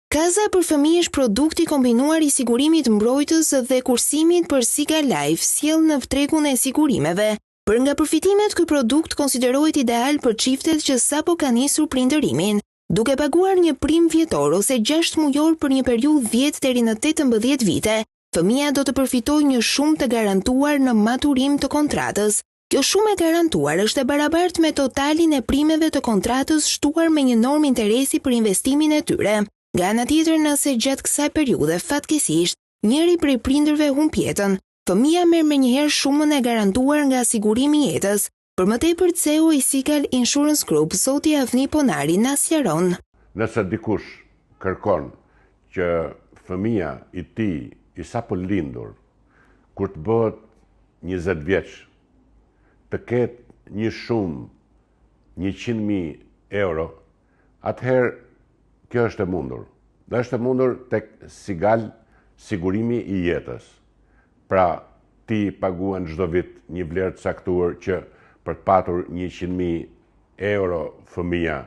Kaza për fëmijë është produkti kombinuar i sigurimit mbrojtës dhe kursimit për Siga Life sjell në tregun e sigurimeve. Për nga përfitimet, ky produkt konsiderohet ideal për çiftet që sapo kanë nisur prindërimin, duke paguar një prim vjetor ose 6 mujor për një periudhë 10 deri në 18 vite. Fëmia do të përfitojë një shumë të garantuar në maturim të kontratës. Kjo shumë e garantuar është e barabartë me totalin e primeve të kontratës shtuar me një normë interesi për investimin e tyre. Nga ana tjetër, nëse gjatë kësaj periudhe fatkeqësisht njëri prej prindërve humb jetën, fëmia merr menjëherë shumën e garantuar nga sigurimi i jetës. Për më tepër, CEO i Sigal Insurance Group, zoti Avni Ponari, na sqaron. Nëse dikush kërkon që fëmia i tij i sapo lindur, kur të bëhet 20 vjeç, të ketë një shumë 100.000 euro, atëherë kjo është e mundur. Dhe është e mundur tek Sigal sigurimi i jetës. Pra, ti paguan çdo vit një vlerë të caktuar që për të patur 100.000 euro fëmia,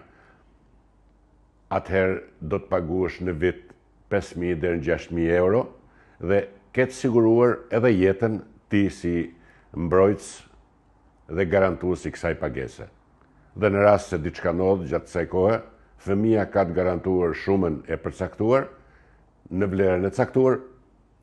atëherë do të paguash në vit 5.000 deri në 6.000 euro dhe ketë siguruar edhe jetën ti si mbrojtës dhe garantues i kësaj pagese. Dhe në rast se diçka ndodh gjatë kësaj kohe, fëmia ka të garantuar shumën e përcaktuar në vlerën e caktuar,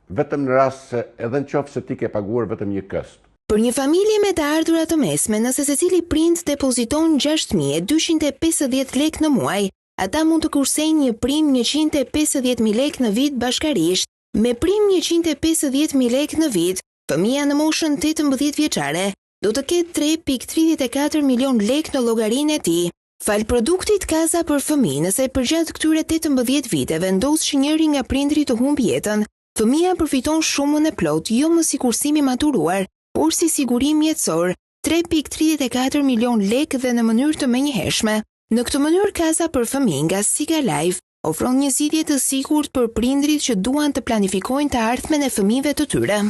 vetëm në rast se edhe nëse ti ke paguar vetëm një këst. Për një familje me të ardhurat të mesme, nëse secili prind depoziton 6.250 lekë në muaj, ata mund të kursejnë një prim 150.000 lekë në vit bashkarisht. Me prim 150.000 lekë në vit, fëmia në moshën 18 vjeçare do të ketë 3.34 milion lekë në llogarinë e tij. Fal produktit Kaza për fëmijë, nëse përgjatë këtyre 18 viteve ndos që njëri nga prindrit të humb jetën, fëmia përfiton shumën e plot, jo më si kursimi maturuar, por si sigurim jetësor, 3.34 milion lekë dhe në mënyrë të menjëhershme. Në këtë mënyrë, Kaza për fëmijë nga Siga Life ofron një zgjidhje të sigurt për prindrit që duan të planifikojnë të ardhmen e fëmijëve të tyre.